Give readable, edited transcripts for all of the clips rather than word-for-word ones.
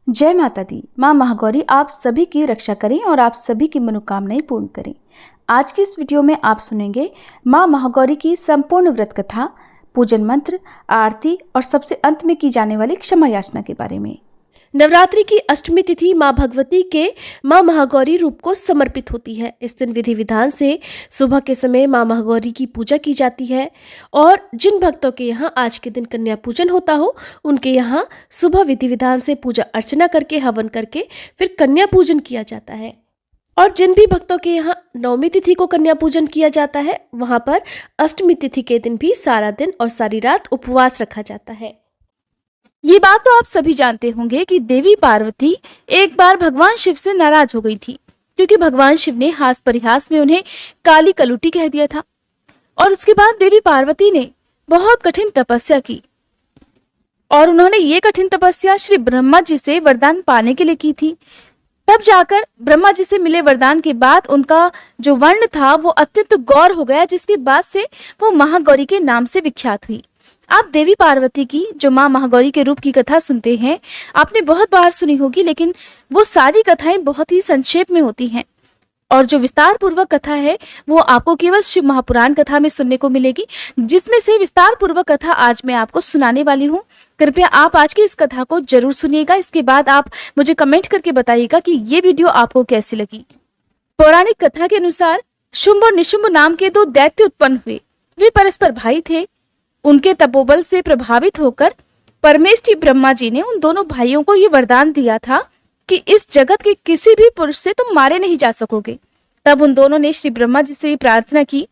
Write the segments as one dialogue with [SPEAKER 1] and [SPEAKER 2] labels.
[SPEAKER 1] जय माता दी। माँ महागौरी आप सभी की रक्षा करें और आप सभी की मनोकामनाएं पूर्ण करें। आज की इस वीडियो में आप सुनेंगे माँ महागौरी की संपूर्ण व्रत कथा, पूजन मंत्र, आरती और सबसे अंत में की जाने वाली क्षमा याचना के बारे में।
[SPEAKER 2] नवरात्रि की अष्टमी तिथि माँ भगवती के माँ महागौरी रूप को समर्पित होती है। इस दिन विधि विधान से सुबह के समय माँ महागौरी की पूजा की जाती है और जिन भक्तों के यहाँ आज के दिन कन्या पूजन होता हो उनके यहाँ सुबह विधि विधान से पूजा अर्चना करके हवन करके फिर कन्या पूजन किया जाता है। और जिन भी भक्तों के यहाँ नवमी तिथि को कन्या पूजन किया जाता है वहाँ पर अष्टमी तिथि के दिन भी सारा दिन और सारी रात उपवास रखा जाता है।
[SPEAKER 1] ये बात तो आप सभी जानते होंगे कि देवी पार्वती एक बार भगवान शिव से नाराज हो गई थी, क्योंकि भगवान शिव ने हास परिहास में उन्हें काली कलुटी कह दिया था। और उसके बाद देवी पार्वती ने बहुत कठिन तपस्या की और उन्होंने ये कठिन तपस्या श्री ब्रह्मा जी से वरदान पाने के लिए की थी। तब जाकर ब्रह्मा जी से मिले वरदान के बाद उनका जो वर्ण था वो अत्यंत गौर हो गया, जिसके बाद से वो महागौरी के नाम से विख्यात हुई। आप देवी पार्वती की जो माँ महागौरी के रूप की कथा सुनते हैं, आपने बहुत बार सुनी होगी, लेकिन वो सारी कथाएं बहुत ही संक्षेप में होती हैं और जो विस्तार पूर्वक कथा है वो आपको केवल शिव महापुराण कथा में सुनने को मिलेगी, जिसमें से विस्तार पूर्वक कथा आज मैं आपको सुनाने वाली हूँ। कृपया आप आज की इस कथा को जरूर सुनिएगा। इसके बाद आप मुझे कमेंट करके बताइएगा कि ये वीडियो आपको कैसी लगी। पौराणिक कथा के अनुसार शुंभ और निशुंभ नाम के दो दैत्य उत्पन्न हुए। वे परस्पर भाई थे। उनके तपोबल से प्रभावित होकर परमेष्ठी ब्रह्मा जी ने उन दोनों भाइयों को ये वरदान दिया था कि इस जगत के किसी भी पुरुष से तुम मारे नहीं जा सकोगे। तब उन दोनों ने श्री ब्रह्मा जी से प्रार्थना की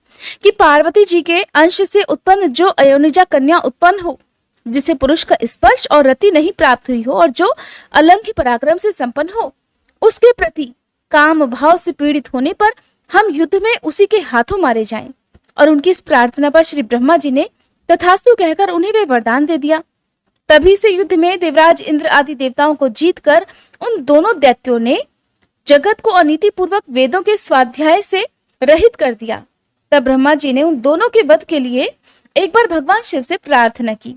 [SPEAKER 1] कि पार्वती जी के अंश से उत्पन्न जो अयोनिजा कन्या उत्पन्न हो, जिसे पुरुष का स्पर्श और रति नहीं प्राप्त हुई हो और जो अलंघ्य पराक्रम से संपन्न हो, उसके प्रति काम भाव से पीड़ित होने पर हम युद्ध में उसी के हाथों मारे जाएं। और उनकी इस प्रार्थना पर श्री ब्रह्मा जी ने तथास्तु कहकर उन्हें वे वरदान दे दिया। तभी से युद्ध में देवराज इंद्र आदि देवताओं को जीतकर उन दोनों दैत्यों ने जगत को अनीति पूर्वक वेदों के स्वाध्याय से रहित कर दिया। तब ब्रह्मा जी ने उन दोनों के वध के लिए एक बार भगवान शिव से प्रार्थना की।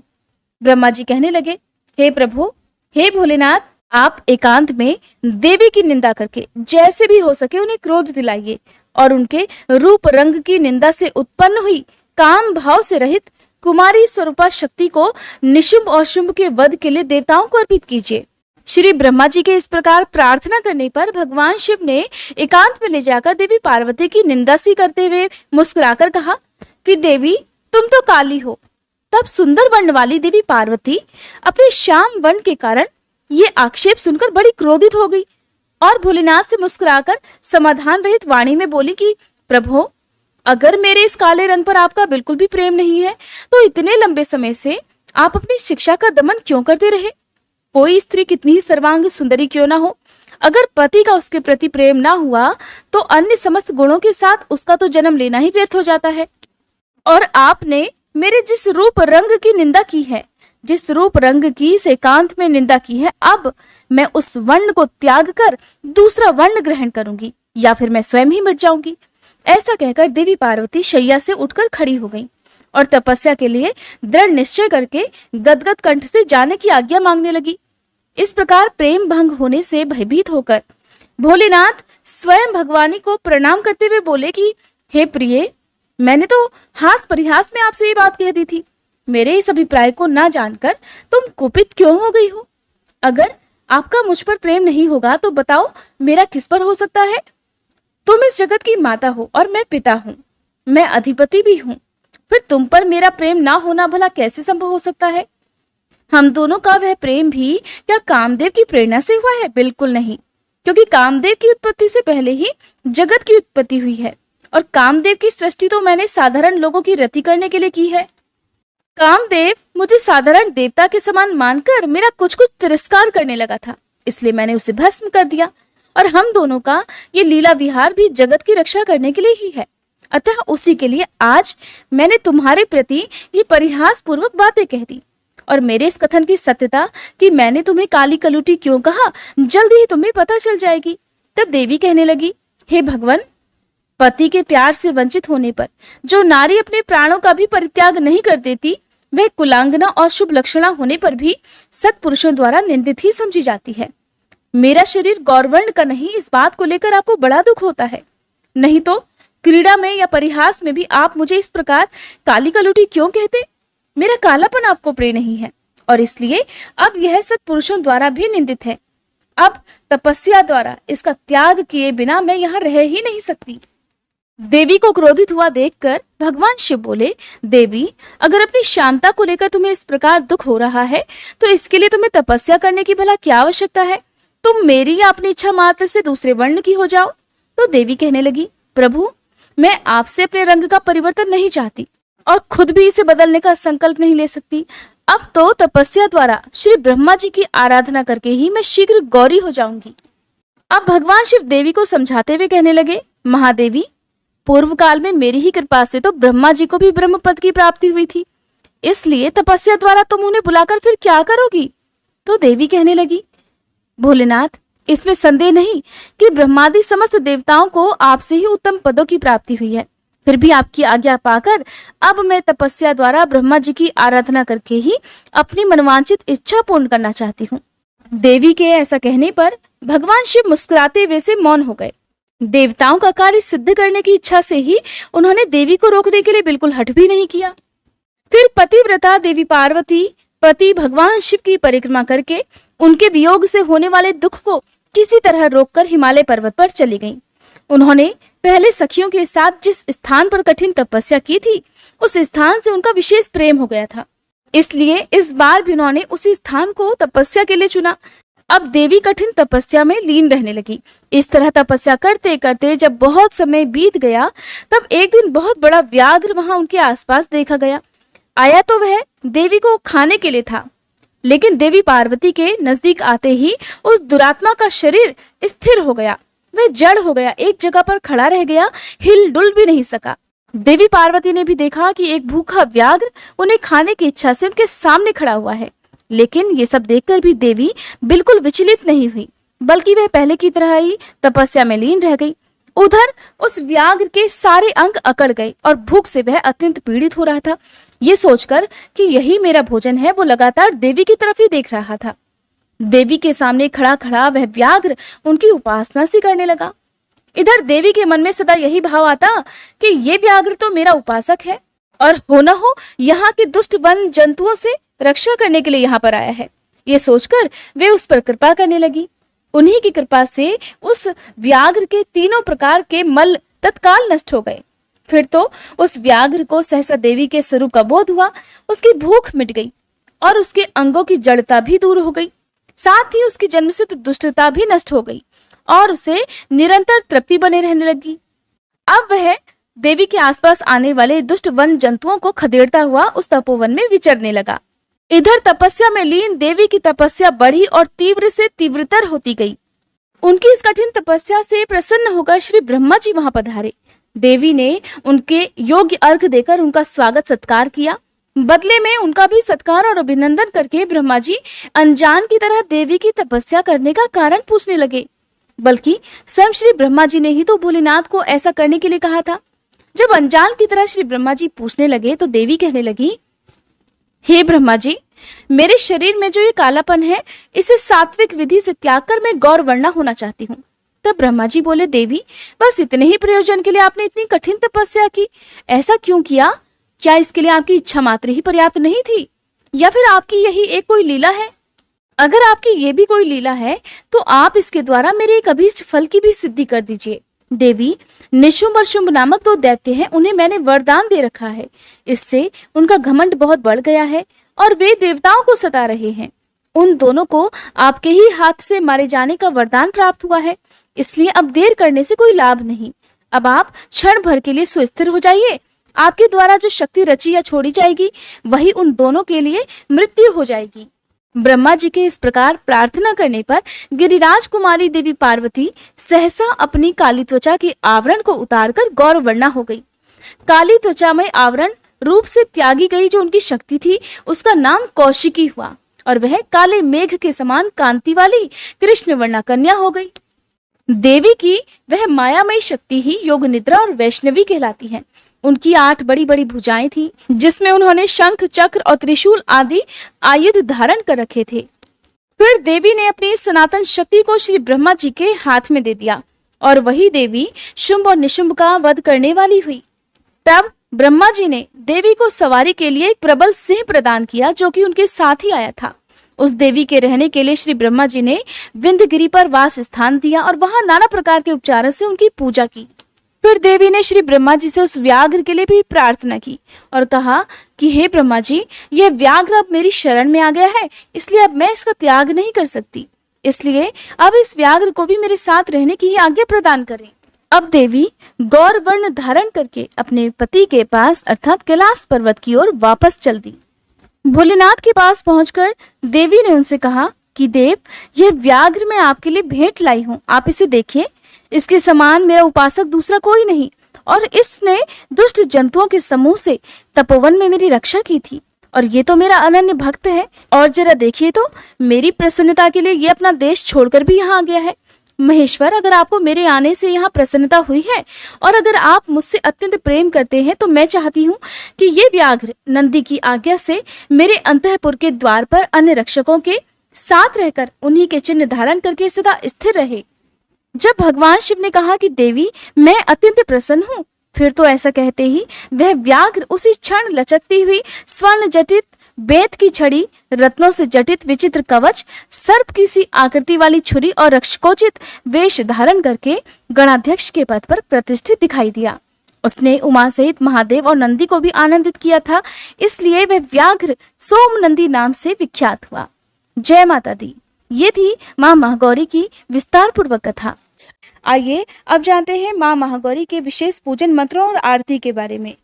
[SPEAKER 1] ब्रह्मा जी कहने लगे, हे प्रभु, हे भोलेनाथ, आप एकांत में देवी की निंदा करके जैसे भी हो सके उन्हें क्रोध दिलाइए और उनके रूप रंग की निंदा से उत्पन्न हुई काम भाव से रहित कुमारी स्वरूपा शक्ति को निशुंभ और शुंभ के वध के लिए देवताओं को अर्पित कीजिए। श्री ब्रह्मा जी के इस प्रकार प्रार्थना करने पर भगवान शिव ने एकांत में ले जाकर देवी पार्वती की निंदा सी करते हुए मुस्कुराकर कहा कि देवी, तुम तो काली हो। तब सुंदर वर्ण वाली देवी पार्वती अपने श्याम वर्ण के कारण ये आक्षेप सुनकर बड़ी क्रोधित हो गई और भोलेनाथ से मुस्कुराकर समाधान रहित वाणी में बोली कि प्रभु, अगर मेरे इस काले रंग पर आपका बिल्कुल भी प्रेम नहीं है तो इतने लंबे समय से आप अपनी शिक्षा का दमन क्यों करते रहे? कोई स्त्री कितनी ही सर्वांग सुंदरी क्यों ना हो, अगर पति का उसके प्रति प्रेम ना हुआ तो अन्य समस्त गुणों के साथ उसका तो जन्म लेना ही व्यर्थ हो जाता है। और आपने मेरे जिस रूप रंग की निंदा की है, जिस रूप रंग की इस एकांत में निंदा की है, अब मैं उस वर्ण को त्याग कर दूसरा वर्ण ग्रहण करूंगी या फिर मैं स्वयं ही मिट जाऊंगी। ऐसा कहकर देवी पार्वती शैया से उठकर खड़ी हो गईं और तपस्या के लिए दृढ़ निश्चय करके गदगद कंठ से जाने की आज्ञा मांगने लगी। इस प्रकार प्रेम भंग होने से भयभीत होकर भोलेनाथ स्वयं भगवानी को प्रणाम करते हुए बोले कि हे प्रिय, मैंने तो हास परिहास में आपसे ये बात कह दी थी। मेरे इस अभिप्राय को ना जानकर तुम कुपित क्यों हो गई हो? अगर आपका मुझ पर प्रेम नहीं होगा तो बताओ मेरा किस पर हो सकता है? तुम इस जगत की माता हो और मैं पिता हूँ, मैं अधिपति भी हूँ, फिर तुम पर मेरा प्रेम ना होना भला कैसे संभव हो सकता है? हम दोनों का वह प्रेम भी क्या कामदेव की प्रेरणा से हुआ है? बिल्कुल नहीं, क्योंकि कामदेव की उत्पत्ति से पहले ही जगत की उत्पत्ति हुई है और कामदेव की सृष्टि तो मैंने साधारण लोगों की रति करने के लिए की है। कामदेव मुझे साधारण देवता के समान मानकर मेरा कुछ कुछ तिरस्कार करने लगा था, इसलिए मैंने उसे भस्म कर दिया और हम दोनों का ये लीला विहार भी जगत की रक्षा करने के लिए ही है। अतः उसी के लिए आज मैंने तुम्हारे प्रति ये परिहास पूर्वक बातें कह दी और मेरे इस कथन की सत्यता कि मैंने तुम्हें काली कलुटी क्यों कहा जल्दी ही तुम्हें पता चल जाएगी। तब देवी कहने लगी, हे भगवान, पति के प्यार से वंचित होने पर जो नारी अपने प्राणों का भी परित्याग नहीं कर देती, वह कुलांगना और शुभ लक्षणा होने पर भी सत्पुरुषों द्वारा निंदित ही समझी जाती है। मेरा शरीर गौरवर्ण का नहीं, इस बात को लेकर आपको बड़ा दुख होता है। नहीं तो क्रीड़ा में या परिहास में भी आप मुझे इस प्रकार काली कलुटी क्यों कहते? मेरा कालापन आपको प्रिय नहीं है और इसलिए अब यह सत्पुरुषों द्वारा भी निंदित है। अब तपस्या द्वारा इसका त्याग किए बिना मैं यहाँ रह ही नहीं सकती। देवी को क्रोधित हुआ देखकर भगवान शिव बोले, देवी, अगर अपनी शांता को लेकर तुम्हें इस प्रकार दुख हो रहा है तो इसके लिए तुम्हें तपस्या करने की भला क्या आवश्यकता है? तुम मेरी या अपनी इच्छा मात्र से दूसरे वर्ण की हो जाओ। तो देवी कहने लगी, प्रभु, मैं आपसे अपने रंग का परिवर्तन नहीं चाहती और खुद भी इसे बदलने का संकल्प नहीं ले सकती। अब तो तपस्या द्वारा श्री ब्रह्मा जी की आराधना करके ही मैं शीघ्र गौरी हो जाऊंगी। अब भगवान शिव देवी को समझाते हुए कहने लगे, महादेवी, पूर्व काल में मेरी ही कृपा से तो ब्रह्मा जी को भी ब्रह्म पद की प्राप्ति हुई थी, इसलिए तपस्या द्वारा तुम उन्हें बुलाकर फिर क्या करोगी? तो देवी कहने लगी, भोलेनाथ, इसमें संदेह नहीं कि ब्रह्मादि समस्त देवताओं को आपसे ही उत्तम पदों की प्राप्ति हुई है। फिर भी आपकी आज्ञा पाकर अब मैं तपस्या द्वारा ब्रह्मा जी की आराधना करके ही अपनी मनवांचित इच्छा पूर्ण करना चाहती हूँ। देवी के ऐसा कहने पर भगवान शिव मुस्कुराते हुए से मौन हो गए। देवताओं का कार्य सिद्ध करने की इच्छा से ही उन्होंने देवी को रोकने के लिए बिल्कुल हठ भी नहीं किया। फिर पतिव्रता देवी पार्वती पति भगवान शिव की परिक्रमा करके उनके वियोग से होने वाले दुख को किसी तरह रोककर हिमालय पर्वत पर चली गईं। उन्होंने पहले सखियों के साथ जिस स्थान पर कठिन तपस्या की थी, उस स्थान से उनका विशेष प्रेम हो गया था, इसलिए इस बार भी उन्होंने उसी स्थान को तपस्या के लिए चुना। अब देवी कठिन तपस्या में लीन रहने लगी। इस तरह तपस्या करते करते जब बहुत समय बीत गया, तब एक दिन बहुत बड़ा व्याघ्र वहां उनके आसपास देखा गया। आया तो वह देवी को खाने के लिए था, लेकिन देवी पार्वती के नजदीक आते ही उस दुरात्मा का शरीर स्थिर हो गया। वह जड़ हो गया, एक जगह पर खड़ा रह गया, हिल डुल भी नहीं सका। देवी पार्वती ने भी देखा कि एक भूखा व्याघ्र उन्हें खाने की इच्छा से उनके सामने खड़ा हुआ है, लेकिन ये सब देखकर भी देवी बिल्कुल विचलित नहीं हुई, बल्कि वह पहले की तरह ही तपस्या में लीन रह गई। उधर उस व्याघ्र के सारे अंग अकड़ गए और भूख से वह अत्यंत पीड़ित हो रहा था। ये सोचकर कि यही मेरा भोजन है, वो लगातार देवी की तरफ ही देख रहा था। देवी के सामने खड़ा खड़ा वह व्याघ्र उनकी उपासना सी करने लगा। इधर देवी के मन में सदा यही भाव आता कि ये व्याघ्र तो मेरा उपासक है और हो न हो यहाँ के दुष्ट वन जंतुओं से रक्षा करने के लिए यहाँ पर आया है। ये सोचकर वे उस पर कृपा करने लगी। उन्हीं की कृपा से उस व्याघ्र के तीनों प्रकार के मल तत्काल नष्ट हो गए। फिर तो उस व्याघ्र को सहसा देवी के स्वरूप का बोध हुआ, उसकी भूख मिट गई और उसके अंगों की जड़ता भी दूर हो गई, साथ ही उसकी जन्मसिद्ध दुष्टता भी नष्ट हो गई और उसे निरंतर तृप्ति बने रहने लगी। अब वह देवी के आसपास आने वाले दुष्ट वन जंतुओं को खदेड़ता हुआ उस तपोवन में विचरने लगा। इधर तपस्या में लीन देवी की तपस्या बढ़ी और तीव्र से तीव्रतर होती गई। उनकी इस कठिन तपस्या से प्रसन्न होकर श्री ब्रह्मा जी वहां पधारे। देवी ने उनके योग्य अर्घ देकर उनका स्वागत सत्कार किया। बदले में उनका भी सत्कार और अभिनंदन करके ब्रह्मा जी अनजान की तरह देवी की तपस्या करने का कारण पूछने लगे, बल्कि स्वयं श्री ब्रह्मा जी ने ही तो भोलेनाथ को ऐसा करने के लिए कहा था। जब अनजान की तरह श्री ब्रह्मा जी पूछने लगे तो देवी कहने लगी, हे ब्रह्मा जी, मेरे शरीर में जो ये कालापन है, इसे सात्विक विधि से त्याग कर मैं गौरवर्णा होना चाहती हूँ। तब ब्रह्मा जी बोले, देवी, बस इतने ही प्रयोजन के लिए आपने इतनी कठिन तपस्या की, ऐसा क्यों किया? क्या इसके लिए आपकी इच्छा मात्र ही पर्याप्त नहीं थी, या फिर आपकी यही एक कोई लीला है? अगर आपकी ये भी कोई लीला है तो आप इसके द्वारा मेरे एक अभीष्ट फल की भी सिद्धि कर दीजिए। देवी, निशुंभ और शुंभ नामक दो दैत्य हैं, उन्हें मैंने वरदान दे रखा है। इससे उनका घमंड बहुत बढ़ गया है और वे देवताओं को सता रहे हैं। उन दोनों को आपके ही हाथ से मारे जाने का वरदान प्राप्त हुआ है, इसलिए अब देर करने से कोई लाभ नहीं। अब आप क्षण भर के लिए सुस्थिर हो जाइए। आपके द्वारा जो शक्ति रची या छोड़ी जाएगी, वही उन दोनों के लिए मृत्यु हो जाएगी। ब्रह्मा जी के इस प्रकार प्रार्थना करने पर गिरिराज कुमारी देवी पार्वती सहसा अपनी काली त्वचा के आवरण को उतारकर गौरवर्णा हो गई। काली त्वचा में आवरण रूप से त्यागी गई जो उनकी शक्ति थी, उसका नाम कौशिकी हुआ और वह काले मेघ के समान कांति वाली कृष्ण वर्णा कन्या हो गई। देवी की वह मायामयी शक्ति ही योग निद्रा और वैष्णवी कहलाती है। उनकी 8 बड़ी बड़ी भुजाएं थीं, जिसमें उन्होंने शंख, चक्र और त्रिशूल आदि आयुध धारण कर रखे थे। फिर देवी ने अपनी सनातन शक्ति को श्री ब्रह्मा जी के हाथ में दे दिया और वही देवी शुंभ और निशुंभ का वध करने वाली हुई। तब ब्रह्मा जी ने देवी को सवारी के लिए एक प्रबल सिंह प्रदान किया जो कि उनके साथ ही आया था। उस देवी के रहने के लिए श्री ब्रह्मा जी ने विंध्यगिरि पर वास स्थान दिया और वहां नाना प्रकार के उपचारों से उनकी पूजा की। फिर देवी ने श्री ब्रह्मा जी से उस व्याघ्र के लिए भी प्रार्थना की और कहा कि हे ब्रह्मा जी, यह व्याघ्र अब मेरी शरण में आ गया है, इसलिए अब मैं इसका त्याग नहीं कर सकती, इसलिए अब इस व्याघ्र को भी मेरे साथ रहने की ही आज्ञा प्रदान करें। अब देवी गौर वर्ण धारण करके अपने पति के पास अर्थात कैलाश पर्वत की ओर वापस चल दी। भोलेनाथ के पास पहुंचकर देवी ने उनसे कहा कि देव, यह व्याघ्र मैं आपके लिए भेंट लाई हूं, आप इसे देखिए। इसके समान मेरा उपासक दूसरा कोई नहीं और इसने दुष्ट जंतुओं के समूह से तपोवन में मेरी रक्षा की थी और ये तो मेरा अनन्य भक्त है। और जरा देखिए तो मेरी प्रसन्नता के लिए ये अपना देश छोड़कर भी यहाँ आ गया है। महेश्वर, अगर आपको मेरे आने से यहाँ प्रसन्नता हुई है और अगर आप मुझसे अत्यंत प्रेम करते हैं तो मैं चाहती हूँ कि ये व्याघ्र नंदी की आज्ञा से मेरे अंतःपुर के द्वार पर अन्य रक्षकों के साथ रहकर उन्हीं के चिन्ह धारण करके सदा स्थिर रहे। जब भगवान शिव ने कहा कि देवी, मैं अत्यंत प्रसन्न हूँ, फिर तो ऐसा कहते ही वह व्याघ्र उसी क्षण लचकती हुई स्वर्ण जटित बेत की छड़ी, रत्नों से जटित विचित्र कवच, सर्प की सी आकृति वाली छुरी और रक्षकोचित वेश धारण करके गणाध्यक्ष के पद पर प्रतिष्ठित दिखाई दिया। उसने उमा सहित महादेव और नंदी को भी आनंदित किया था, इसलिए वह व्याघ्र सोम नंदी नाम से विख्यात हुआ। जय माता दी। ये थी माँ महागौरी की विस्तार पूर्वक कथा। आइए अब जानते हैं माँ महागौरी के विशेष पूजन मंत्रों और आरती के बारे में।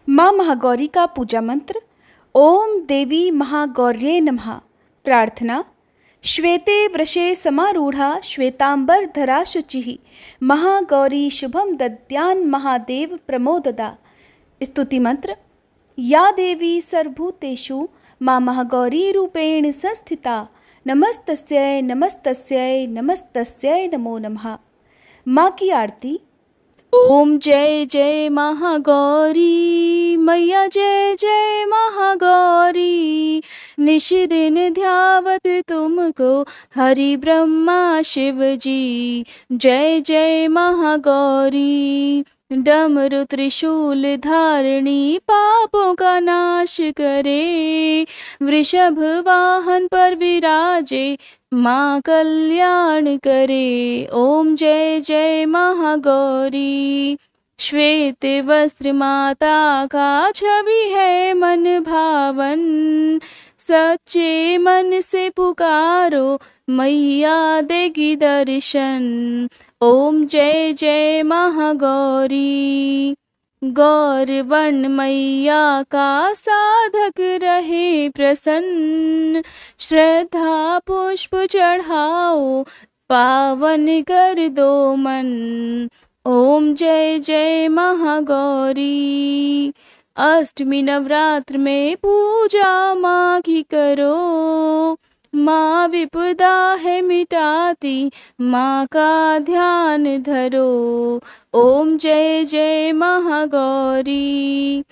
[SPEAKER 1] माँ महागौरी का पूजा मंत्र। ओम देवी महागौर्ये नमः। प्रार्थना। श्वेते वृषे समारूढ़ा श्वेतांबर धरा शुचिः महागौरी शुभम दद्यान महादेव प्रमोददा। स्तुति मंत्र। या देवी सर्वभूतेषु माँ महागौरी रूपेण संस्थिता नमस्तस्यै नमस्तस्यै नमस्तस्यै नमो नमः। माँ की आरती। ओम जय जय महागौरी मैया, जय जय महागौरी। निश दिन ध्यावत तुमको हरि ब्रह्मा शिव जी। जय जय महागौरी। डमरु त्रिशूल धारणी पापों का नाश करे। वृषभ वाहन पर विराजे माँ कल्याण करे। ओम जय जय महागौरी। श्वेत वस्त्र माता का छवि है मन भावन। सच्चे मन से पुकारो मैया देगी दर्शन। ओम जय जय महागौरी। गौर वर्ण मैया का साधक रहे प्रसन्न। श्रद्धा पुष्प चढ़ाओ पावन कर दो मन। ओम जय जय महागौरी। अष्टमी नवरात्र में पूजा माँ की करो। माँ विपदा है मिटाती, माँ का ध्यान धरो। ओम जय जय महागौरी।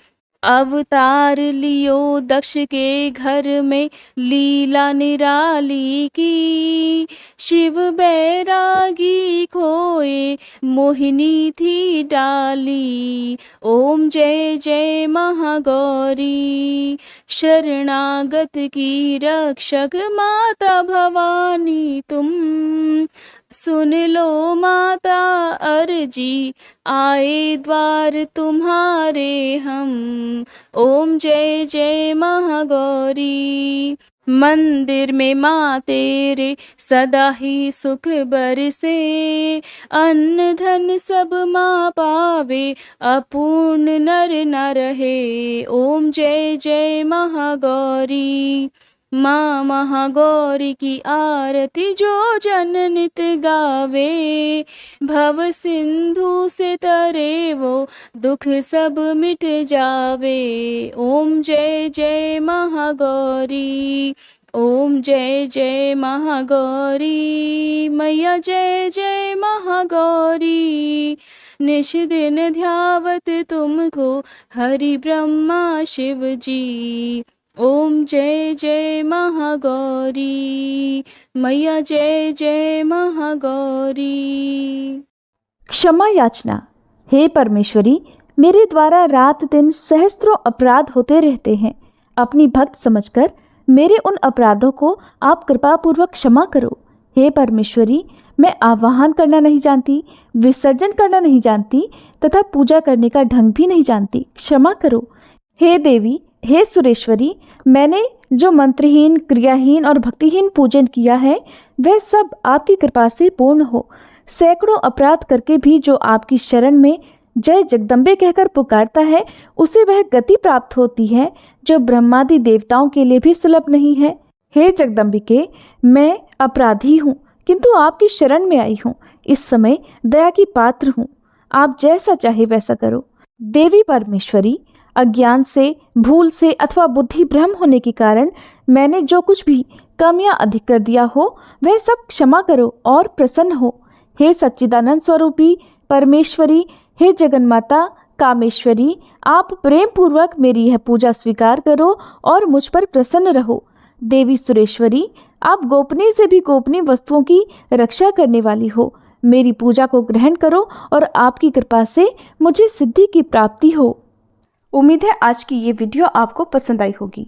[SPEAKER 1] अवतार लियो दक्ष के घर में लीला निराली की। शिव बैरागी खोए मोहिनी थी डाली। ओम जय जय महागौरी। शरणागत की रक्षक माता भवानी तुम। सुन लो माता अर्जी, आए द्वार तुम्हारे हम। ओम जय जय महागौरी। मंदिर में माँ तेरे सदा ही सुख बरसे। अन्न धन सब माँ पावे, अपूर्ण नर न रहे। ओम जय जय महागौरी। माँ महागौरी की आरती जो जन नित गावे। भव सिंधु से तरे वो दुख सब मिट जावे। ओम जय जय महागौरी। ओम जय जय महागौरी मैया, जय जय महागौरी। निश दिन ध्यावत तुमको हरि ब्रह्मा शिव जी। ओम जय जय महागौरी मैया, जय जय महागौरी। क्षमा याचना। हे परमेश्वरी, मेरे द्वारा रात दिन सहस्त्रों अपराध होते रहते हैं। अपनी भक्त समझकर मेरे उन अपराधों को आप कृपापूर्वक क्षमा करो। हे परमेश्वरी, मैं आवाहन करना नहीं जानती, विसर्जन करना नहीं जानती तथा पूजा करने का ढंग भी नहीं जानती, क्षमा करो। हे देवी, हे सुरेश्वरी, मैंने जो मंत्रहीन, क्रियाहीन और भक्तिहीन पूजन किया है वह सब आपकी कृपा से पूर्ण हो। सैकड़ों अपराध करके भी जो आपकी शरण में जय जगदम्बे कहकर पुकारता है उसे वह गति प्राप्त होती है जो ब्रह्मादि देवताओं के लिए भी सुलभ नहीं है। हे जगदम्बिके, मैं अपराधी हूँ किंतु आपकी शरण में आई हूँ। इस समय दया की पात्र हूँ, आप जैसा चाहे वैसा करो। देवी परमेश्वरी, अज्ञान से, भूल से अथवा बुद्धि भ्रम होने के कारण मैंने जो कुछ भी कम या अधिक कर दिया हो वह सब क्षमा करो और प्रसन्न हो। हे सच्चिदानंद स्वरूपी परमेश्वरी, हे जगन्माता कामेश्वरी, आप प्रेम पूर्वक मेरी यह पूजा स्वीकार करो और मुझ पर प्रसन्न रहो। देवी सुरेश्वरी, आप गोपनीय से भी गोपनीय वस्तुओं की रक्षा करने वाली हो। मेरी पूजा को ग्रहण करो और आपकी कृपा से मुझे सिद्धि की प्राप्ति हो। उम्मीद है आज की ये वीडियो आपको पसंद आई होगी।